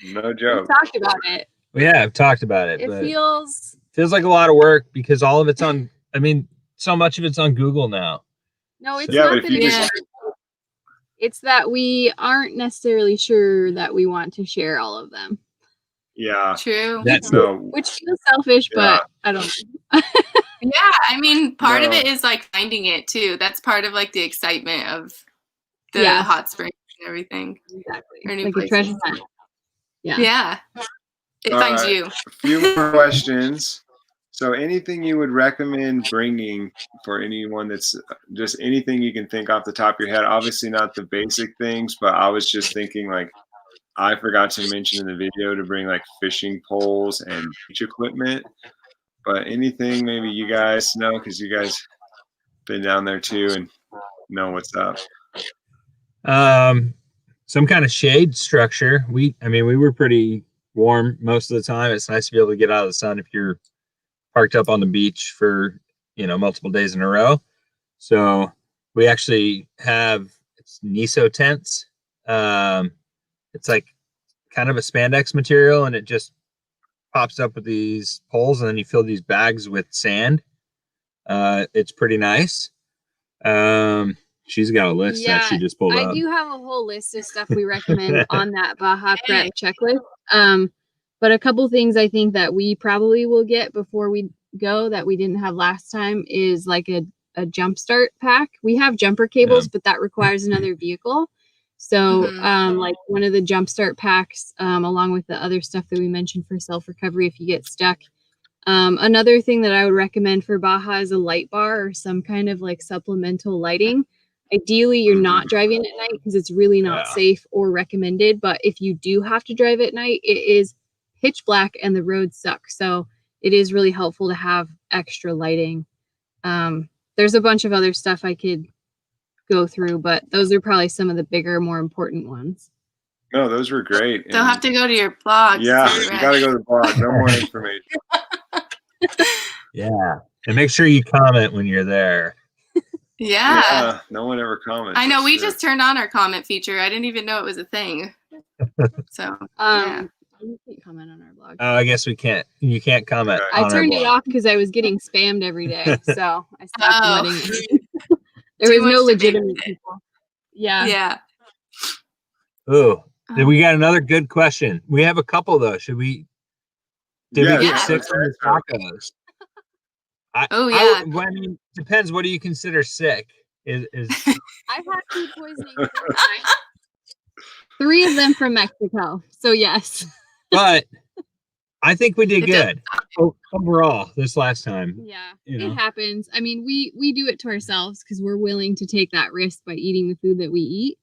Speaker 1: No joke.
Speaker 4: We talked about it.
Speaker 3: Yeah, I've talked about it.
Speaker 4: It
Speaker 3: but
Speaker 4: feels
Speaker 3: like a lot of work because all of it's on, I mean, so much of it's on Google now.
Speaker 4: No, it's
Speaker 1: Yeah,
Speaker 4: not
Speaker 1: but
Speaker 4: that
Speaker 1: if you
Speaker 4: it's, it's that we aren't necessarily sure that we want to share all of them.
Speaker 1: Yeah.
Speaker 2: True.
Speaker 3: That's
Speaker 4: Which feels selfish, but I don't know.
Speaker 2: Yeah, I mean, part of it is like finding it too. That's part of like the excitement of the hot springs and everything.
Speaker 4: Exactly.
Speaker 2: Or new
Speaker 4: like
Speaker 2: places.
Speaker 4: a treasure hunt. Yeah.
Speaker 2: Yeah. It finds you.
Speaker 1: A few more questions. So anything you would recommend bringing for anyone that's just anything you can think off the top of your head? Obviously not the basic things, but I was just thinking like I forgot to mention in the video to bring like fishing poles and beach equipment. But anything maybe you guys know, because you guys been down there too and know what's up.
Speaker 3: Some kind of shade structure. We were pretty warm most of the time. It's nice to be able to get out of the sun if you're parked up on the beach for, multiple days in a row. So we actually have Niso tents. It's like kind of a spandex material, and it just pops up with these poles, and then you fill these bags with sand. It's pretty nice. She's got a list that she just pulled out.
Speaker 4: I do have a whole list of stuff we recommend on that Baja Prep checklist. But a couple things I think that we probably will get before we go that we didn't have last time is like a jump start pack. We have jumper cables, but that requires another vehicle. So like one of the jump start packs, along with the other stuff that we mentioned for self-recovery if you get stuck. Another thing that I would recommend for Baja is a light bar or some kind of like supplemental lighting. Ideally, you're not driving at night because it's really not safe or recommended. But if you do have to drive at night, it is pitch black and the roads suck. So it is really helpful to have extra lighting. There's a bunch of other stuff I could go through, but those are probably some of the bigger, more important ones.
Speaker 1: No, those were great.
Speaker 2: They'll have to go to your blog.
Speaker 1: Yeah, you got to go to the blog. No more information.
Speaker 3: Yeah. And make sure you comment when you're there.
Speaker 2: Yeah.
Speaker 1: No one ever comments.
Speaker 2: I know. We just turned on our comment feature. I didn't even know it was a thing. So, yeah.
Speaker 4: You can't comment on our blog.
Speaker 3: Oh, I guess we can't. You can't comment.
Speaker 1: Okay.
Speaker 4: I turned it off because I was getting spammed every day, so I stopped letting it. There was no legitimate people. Yeah.
Speaker 2: Yeah.
Speaker 3: Ooh, we got another good question. We have a couple though. Should we? Did we get sick from the tacos? I mean, depends. What do you consider sick? Is
Speaker 4: I've had food poisoning 4 times. 3 of them from Mexico. So yes.
Speaker 3: But I think we did good overall this last time.
Speaker 4: Yeah,
Speaker 3: you know.
Speaker 4: It happens. I mean, we do it to ourselves because we're willing to take that risk by eating the food that we eat.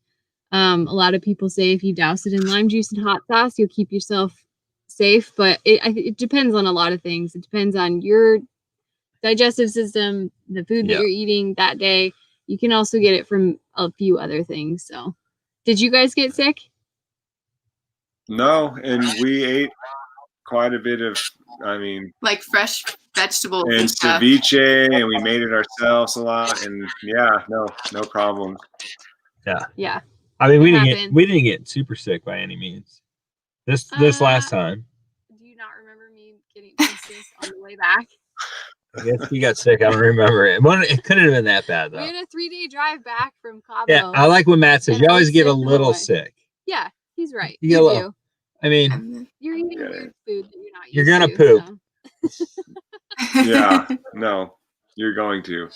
Speaker 4: A lot of people say if you douse it in lime juice and hot sauce, you'll keep yourself safe. But it depends on a lot of things. It depends on your digestive system, the food that you're eating that day. You can also get it from a few other things. So, did you guys get sick?
Speaker 1: No, and we ate quite a bit of,
Speaker 2: like fresh vegetables
Speaker 1: and ceviche, and we made it ourselves a lot, and no problem.
Speaker 4: Yeah.
Speaker 3: I mean, we didn't get super sick by any means. This last time.
Speaker 4: Do you not remember me getting sick on the way back?
Speaker 3: I guess we got sick. I don't remember it. It couldn't have been that bad though.
Speaker 4: We had a 3-day drive back from Cabo.
Speaker 3: Yeah, I like what Matt said. You always get a little sick.
Speaker 4: Yeah, he's right.
Speaker 3: You get a little. I mean,
Speaker 4: you're eating weird food that you're not used to.
Speaker 3: You're gonna poop.
Speaker 4: So.
Speaker 1: Yeah, no, you're going to.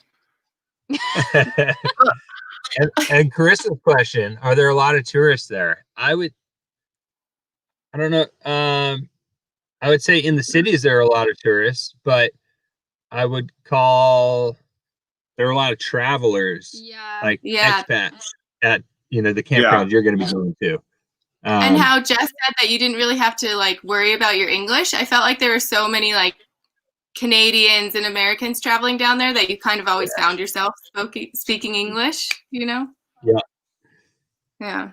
Speaker 3: and Carissa's question: are there a lot of tourists there? I don't know. I would say in the cities there are a lot of tourists, but I would call there are a lot of travelers, like expats at the campground you're going to be going to.
Speaker 2: And how Jess said that you didn't really have to like worry about your English. I felt like there were so many like Canadians and Americans traveling down there that you kind of always found yourself speaking English,
Speaker 3: Yeah.
Speaker 2: Yeah.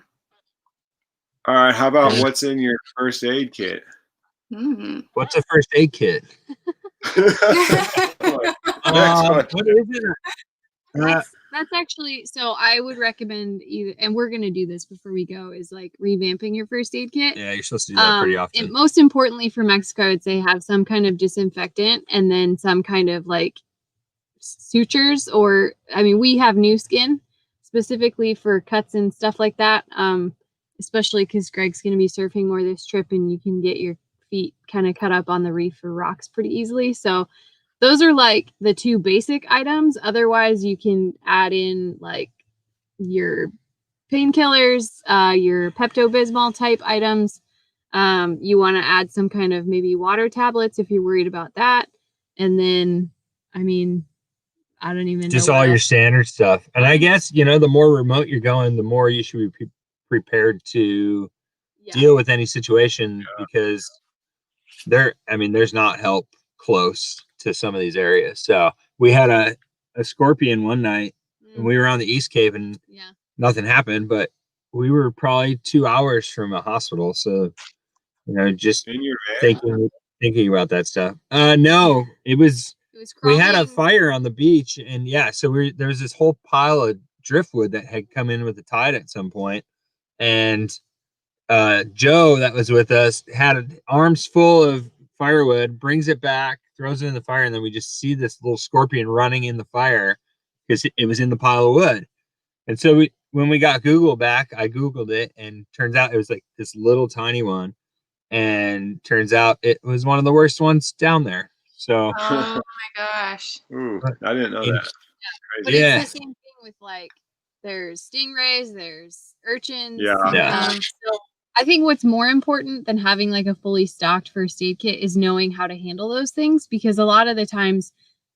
Speaker 1: All right. How about what's in your first aid kit?
Speaker 3: What's a first aid kit? What is it?
Speaker 4: That's actually, so I would recommend either, and we're going to do this before we go, is like revamping your first aid kit.
Speaker 3: Yeah, you're supposed to do that pretty often.
Speaker 4: And most importantly for Mexico, I would say have some kind of disinfectant and then some kind of like sutures, or, I mean, we have new skin specifically for cuts and stuff like that. Especially because Greg's going to be surfing more this trip and you can get your feet kind of cut up on the reef or rocks pretty easily. So those are like the 2 basic items. Otherwise, you can add in like your painkillers, your Pepto-Bismol type items. You want to add some kind of maybe water tablets if you're worried about that. And then, I mean, I don't even know.
Speaker 3: Just all your standard stuff. And I guess, the more remote you're going, the more you should be prepared to deal with any situation because there's not help close to some of these areas. So we had a scorpion one night and we were on the East Cape and nothing happened, but we were probably 2 hours from a hospital. So, just thinking about that stuff. No, it was we had a fire on the beach and so there was this whole pile of driftwood that had come in with the tide at some point. And Joe that was with us had arms full of firewood, brings it back, throws it in the fire, and then we just see this little scorpion running in the fire because it was in the pile of wood. And so when we got Google back, I Googled it, and turns out it was like this little tiny one. and turns out it was one of the worst ones down there. So
Speaker 2: Oh my gosh.
Speaker 1: Ooh, I didn't know that.
Speaker 4: But
Speaker 1: Crazy.
Speaker 4: it's the same thing with like there's stingrays, there's urchins.
Speaker 1: Yeah.
Speaker 4: So I think what's more important than having like a fully stocked first aid kit is knowing how to handle those things, because a lot of the times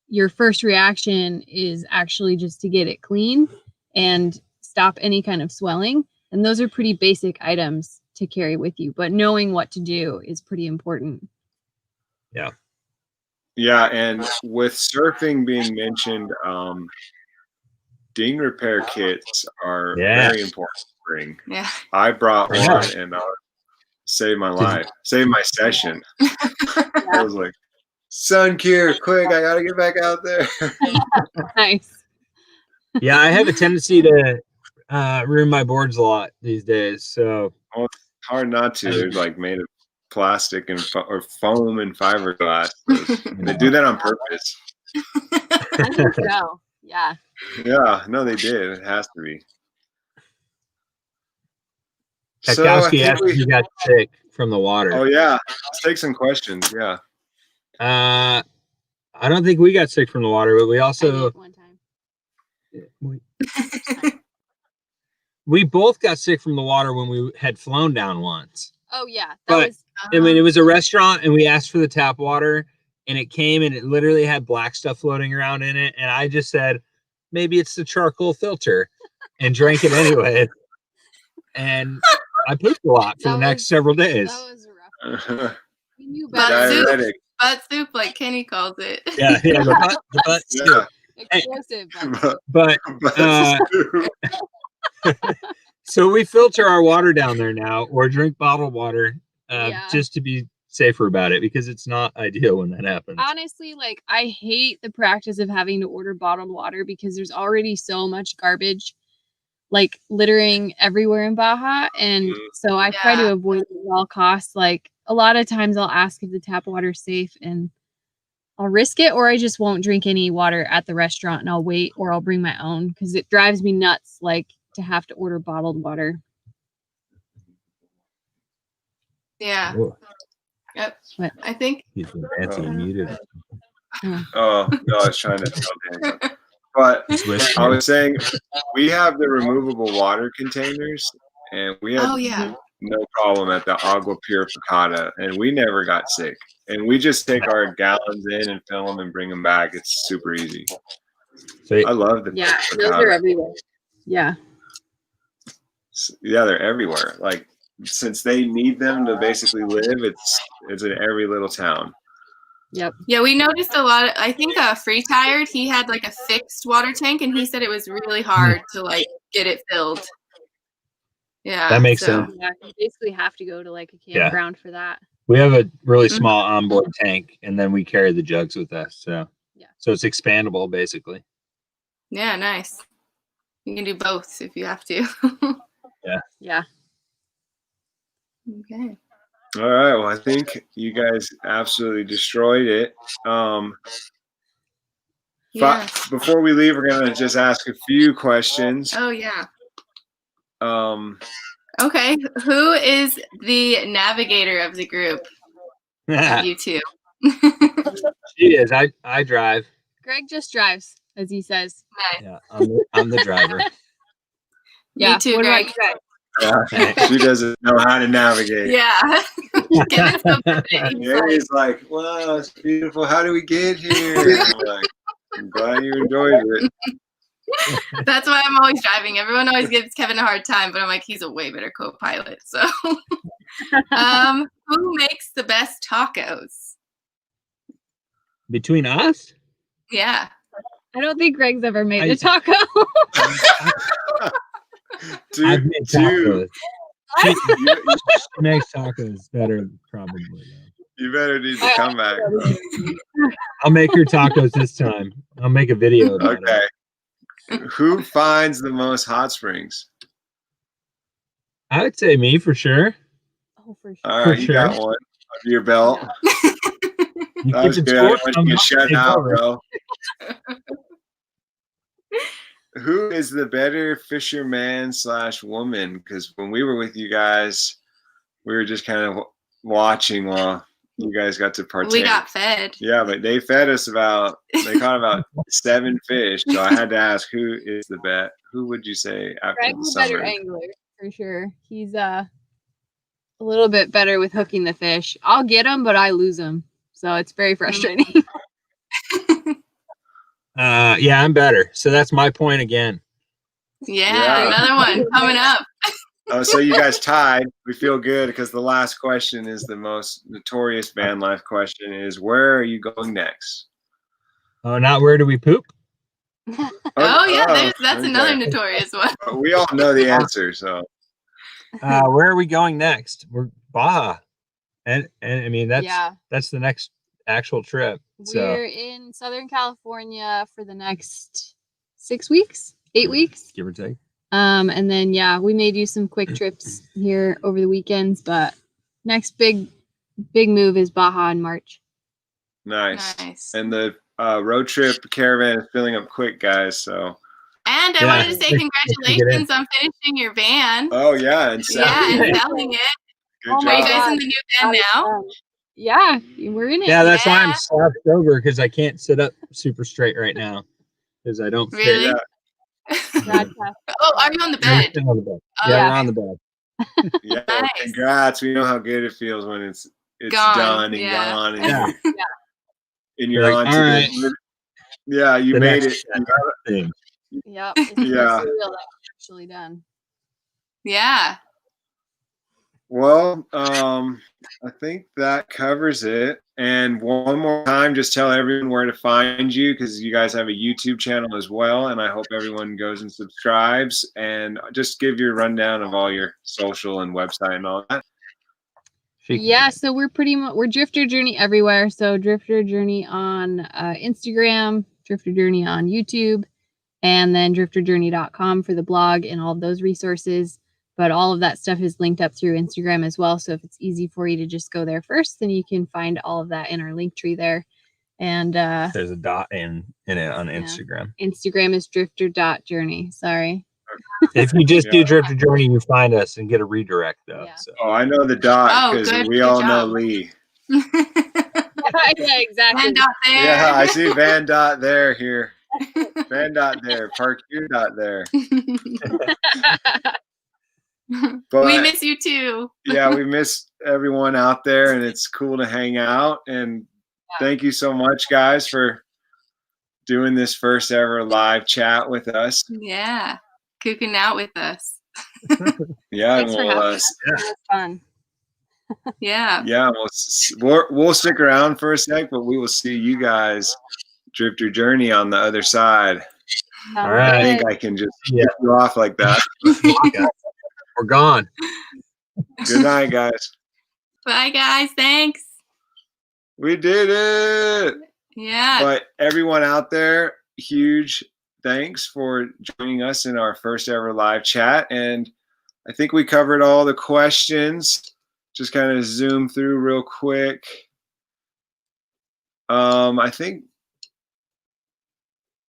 Speaker 4: your first reaction is actually just to get it clean and stop any kind of swelling. And those are pretty basic items to carry with you, but knowing what to do is pretty important.
Speaker 1: Yeah, and with surfing being mentioned, ding repair kits are very important to bring.
Speaker 2: Yeah.
Speaker 1: I brought
Speaker 3: Yeah.
Speaker 1: one and saved my life, saved my session. I was like, sun cure, quick, I gotta get back out there.
Speaker 4: Nice.
Speaker 3: Yeah, I have a tendency to ruin my boards a lot these days. So
Speaker 1: Well, it's hard not to. They're like made of plastic and or foam and fiberglass. They do that on purpose.
Speaker 4: I think so. Yeah.
Speaker 1: Yeah, no, they did. It has to be.
Speaker 3: Kakowski asked if you got sick from the water.
Speaker 1: Oh yeah, let's take some questions. Yeah.
Speaker 3: I don't think we got sick from the water, but we
Speaker 4: I
Speaker 3: also
Speaker 4: did one time.
Speaker 3: we both got sick from the water when we had flown down once.
Speaker 4: Oh yeah. That
Speaker 3: But
Speaker 4: was
Speaker 3: I mean, it was a restaurant and we asked for the tap water and it came and it literally had black stuff floating around in it. And I just said, maybe it's the charcoal filter, and drank it anyway. And I pooped a lot for the next several days.
Speaker 4: that was rough. You knew
Speaker 2: Butt
Speaker 4: better.
Speaker 2: soup.
Speaker 1: Diuretic.
Speaker 2: Butt soup, like Kenny calls it.
Speaker 3: Yeah, the butt
Speaker 1: Yeah.
Speaker 4: Explosive. But
Speaker 3: But so we filter our water down there now, or drink bottled water,
Speaker 4: Yeah.
Speaker 3: just to be safer about it, because it's not ideal when that happens.
Speaker 4: honestly, like I hate the practice of having to order bottled water because there's already so much garbage like littering everywhere in Baja. And so I try to
Speaker 2: Yeah.
Speaker 4: avoid it at all costs. Like a lot of times I'll ask if the tap water's safe and I'll risk it, or I just won't drink any water at the restaurant and I'll wait, or I'll bring my own, because it drives me nuts like to have to order bottled water.
Speaker 2: Yeah.
Speaker 3: Whoa,
Speaker 2: Yep.
Speaker 4: What?
Speaker 2: I think.
Speaker 3: he's been fancy and muted.
Speaker 1: Oh no, I was trying to tell Danny something. But
Speaker 3: He's
Speaker 1: I
Speaker 3: whispering.
Speaker 1: was saying we have the removable water containers, and we had
Speaker 2: Oh yeah.
Speaker 1: no problem at the Agua Purificada, and we never got sick. And we just take our gallons in and fill them and bring them back. It's super easy.
Speaker 3: So
Speaker 1: I love the
Speaker 4: Yeah, those
Speaker 1: Purificada.
Speaker 4: are everywhere. Yeah.
Speaker 1: Yeah, they're everywhere. Like since they need them to basically live, it's in every little town.
Speaker 4: Yep.
Speaker 2: Yeah, we noticed a lot. I think Free Tired, he had like a fixed water tank, and he said it was really hard to like get it filled. Yeah,
Speaker 3: That makes sense.
Speaker 4: Yeah, you basically have to go to like a
Speaker 3: Yeah.
Speaker 4: campground for that.
Speaker 3: We have a really
Speaker 2: Mhm.
Speaker 3: small onboard tank, and then we carry the jugs with us. So
Speaker 4: Yeah.
Speaker 3: so it's expandable basically.
Speaker 2: Yeah, nice. You can do both if you have to.
Speaker 4: Yeah.
Speaker 2: Okay.
Speaker 1: All right. Well, I think you guys absolutely destroyed it.
Speaker 2: Yes.
Speaker 1: Before we leave, we're gonna just ask a few questions.
Speaker 2: Oh yeah.
Speaker 1: Um,
Speaker 2: Okay. Who is the navigator of the group? Of you two.
Speaker 3: She is. I drive.
Speaker 4: Greg just drives, as he says.
Speaker 3: Yeah, I'm the driver.
Speaker 4: Yeah.
Speaker 2: Me too,
Speaker 4: what about
Speaker 2: Greg.
Speaker 4: you guys?
Speaker 1: she doesn't know how to navigate.
Speaker 2: Yeah. Kevin's so good at it. He's
Speaker 1: Yeah,
Speaker 2: like,
Speaker 1: he's like, wow, it's beautiful. How do we get here? I'm like, I'm glad you enjoyed it.
Speaker 2: that's why I'm always driving. Everyone always gives Kevin a hard time, but I'm like, he's a way better co-pilot. So, who makes the best tacos?
Speaker 3: Between us?
Speaker 2: Yeah.
Speaker 4: I don't think Greg's ever made
Speaker 3: I-
Speaker 4: a taco.
Speaker 3: I've made
Speaker 1: Dude,
Speaker 3: tacos.
Speaker 1: you,
Speaker 3: She makes tacos better, probably. Though.
Speaker 1: you better need to come back.
Speaker 3: I'll make her tacos this time. I'll make a video about
Speaker 1: Okay.
Speaker 3: it.
Speaker 1: Who finds the most hot springs?
Speaker 3: I would say me for sure.
Speaker 4: Oh, for sure.
Speaker 1: All
Speaker 3: For
Speaker 1: right, you got
Speaker 3: sure.
Speaker 1: one under your belt.
Speaker 3: You
Speaker 1: That was
Speaker 3: keep it
Speaker 1: good. I
Speaker 3: score,
Speaker 1: didn't want you to get
Speaker 3: I'm
Speaker 1: shut
Speaker 3: take
Speaker 1: out,
Speaker 3: over.
Speaker 1: bro. Who is the better fisherman / woman? Because when we were with you guys, we were just kind of watching while you guys got to partake.
Speaker 2: We got fed.
Speaker 1: Yeah, but they fed us they caught about 7 fish. So I had to ask, who is the bet? Who would you say after
Speaker 4: Greg's
Speaker 1: the
Speaker 4: a better
Speaker 1: summer?
Speaker 4: angler for sure. He's a little bit better with hooking the fish. I'll get them, but I lose them, so it's very frustrating.
Speaker 3: Yeah, I'm better. So that's my point again.
Speaker 2: Yeah, another one coming up.
Speaker 1: Oh, so you guys tied. We feel good because the last question is the most notorious van life question: is where are you going next?
Speaker 3: Oh, not where do we poop?
Speaker 2: Oh yeah, that's another notorious one.
Speaker 1: We all know the answer, so.
Speaker 3: Where are we going next? We're Baja, and I mean that's the next actual trip.
Speaker 4: We're in Southern California for the next 6 weeks, 8 weeks,
Speaker 3: give or take.
Speaker 4: And then we may do some quick trips here over the weekends, but next big move is Baja in March.
Speaker 1: Nice. And the road trip caravan is filling up quick, guys. So.
Speaker 2: And I wanted to say congratulations on finishing your van.
Speaker 1: Oh yeah, and selling
Speaker 2: it.
Speaker 1: Good job.
Speaker 2: Are you guys in the new van now?
Speaker 4: Yeah, we're in it.
Speaker 3: Yeah, that's why I'm soft over, because I can't sit up super straight right now because I don't fit.
Speaker 2: Really? Oh, are you on the bed?
Speaker 3: On the bed. Yeah, we're on the bed.
Speaker 1: Yeah, nice. Congrats. We know how good it feels when it's done and gone. And and you're on to you made it.
Speaker 4: Yep. It's actually done.
Speaker 2: Yeah.
Speaker 1: Well, I think that covers it. And one more time, just tell everyone where to find you, because you guys have a YouTube channel as well. And I hope everyone goes and subscribes, and just give your rundown of all your social and website and all that.
Speaker 4: Yeah, so we're Drifter Journey everywhere. So Drifter Journey on Instagram, Drifter Journey on YouTube, and then drifterjourney.com for the blog and all of those resources. But all of that stuff is linked up through Instagram as well. So if it's easy for you to just go there first, then you can find all of that in our link tree there. And
Speaker 3: there's a dot in it on Instagram.
Speaker 4: Instagram is drifter.journey. Sorry.
Speaker 3: If you just do Drifter Journey, you find us and get a redirect though.
Speaker 4: Yeah.
Speaker 3: So.
Speaker 1: Oh, I know the dot because we all know Lee.
Speaker 4: Yeah, exactly.
Speaker 2: Van dot there.
Speaker 1: Yeah, I see Van dot there here. Van dot there. Park your dot there. But,
Speaker 2: we miss you too.
Speaker 1: Yeah, we miss everyone out there, and it's cool to hang out. And thank you so much, guys, for doing this first ever live chat with us.
Speaker 2: Yeah, cooking out with us.
Speaker 1: Yeah,
Speaker 4: Thanks for having us.
Speaker 1: Yeah.
Speaker 4: It was fun.
Speaker 2: Yeah.
Speaker 1: Yeah, we'll stick around for a sec, but we will see you guys Drifter Journey on the other side.
Speaker 3: All right.
Speaker 1: I think I can just get you off like that.
Speaker 3: We're gone.
Speaker 1: Good night, guys.
Speaker 2: Bye, guys. Thanks.
Speaker 1: We did it.
Speaker 2: Yeah.
Speaker 1: But everyone out there, huge thanks for joining us in our first ever live chat. And I think we covered all the questions. Just kind of zoom through real quick. I think,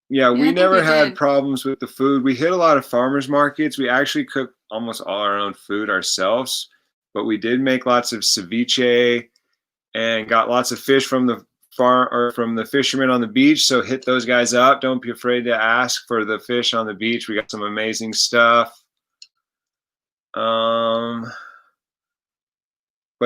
Speaker 1: we never had problems with the food. We hit a lot of farmers markets. We actually cook almost all our own food ourselves, but we did make lots of ceviche and got lots of fish from the farm or from the fishermen on the beach. So hit those guys up. Don't be afraid to ask for the fish on the beach. We got some amazing stuff. But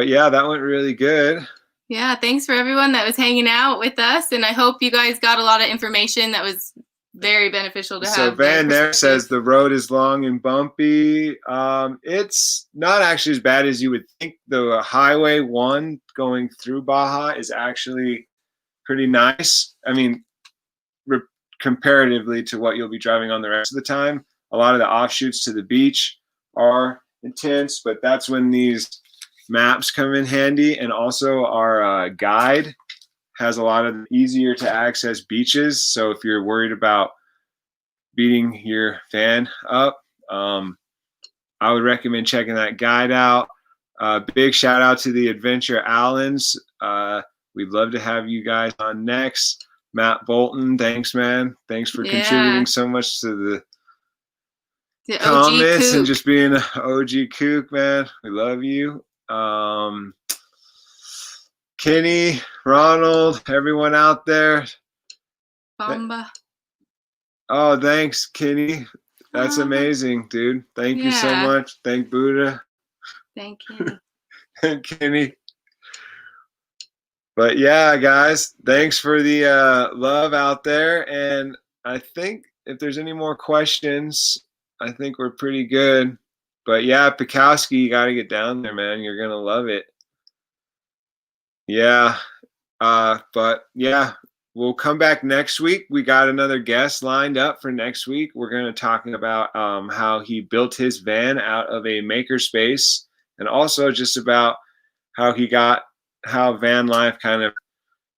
Speaker 1: yeah, that went really good.
Speaker 2: Yeah, thanks for everyone that was hanging out with us, and I hope you guys got a lot of information that was very beneficial to have.
Speaker 1: So Van there says the road is long and bumpy. It's not actually as bad as you would think. The Highway 1 going through Baja is actually pretty nice. I mean, comparatively to what you'll be driving on the rest of the time. A lot of the offshoots to the beach are intense, but that's when these maps come in handy. And also our guide has a lot of easier to access beaches. So if you're worried about beating your van up, I would recommend checking that guide out. Big shout out to the Adventure Allens. We'd love to have you guys on next. Matt Bolton, thanks, man. Thanks for contributing so much to the comments and just being an OG kook, man. We love you. Kenny, Ronald, everyone out there.
Speaker 2: Bomba.
Speaker 1: Oh, thanks, Kenny. That's
Speaker 2: Bomba.
Speaker 1: amazing, dude. Thank you so
Speaker 2: Yeah.
Speaker 1: much. Thank Buddha.
Speaker 2: Thank you.
Speaker 1: Thank Kenny. But yeah, guys, thanks for the love out there. And I think if there's any more questions, I think we're pretty good. But yeah, Pekowski, you got to get down there, man. You're going to love it. Yeah. But yeah, we'll come back next week. We got another guest lined up for next week. We're going to talk about how he built his van out of a makerspace, and also just about how van life kind of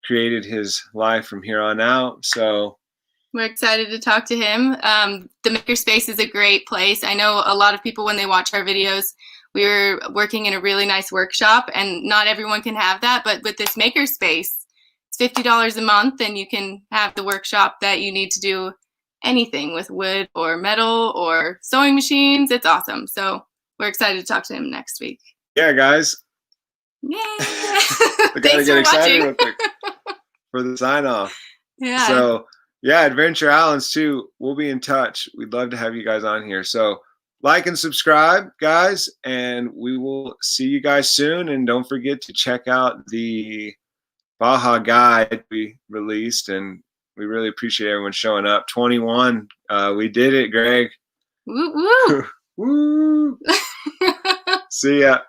Speaker 1: created his life from here on out. So
Speaker 2: we're excited to talk to him. The Makerspace is a great place. I know a lot of people, when they watch our videos, we were working in a really nice workshop, and not everyone can have that. But with this Makerspace, it's $50 a month, and you can have the workshop that you need to do anything with wood or metal or sewing machines. It's awesome. So we're excited to talk to him next week.
Speaker 1: Yeah, guys.
Speaker 2: Yay!
Speaker 1: We gotta
Speaker 2: Thanks
Speaker 1: get
Speaker 2: for
Speaker 1: excited
Speaker 2: watching.
Speaker 1: real quick for the sign off.
Speaker 2: Yeah.
Speaker 1: So yeah, Adventure Islands too. We'll be in touch. We'd love to have you guys on here. So like and subscribe, guys, and we will see you guys soon. And don't forget to check out the Baja guide we released, and we really appreciate everyone showing up. 21. We did it, Greg.
Speaker 2: Woo woo.
Speaker 1: Woo. See ya.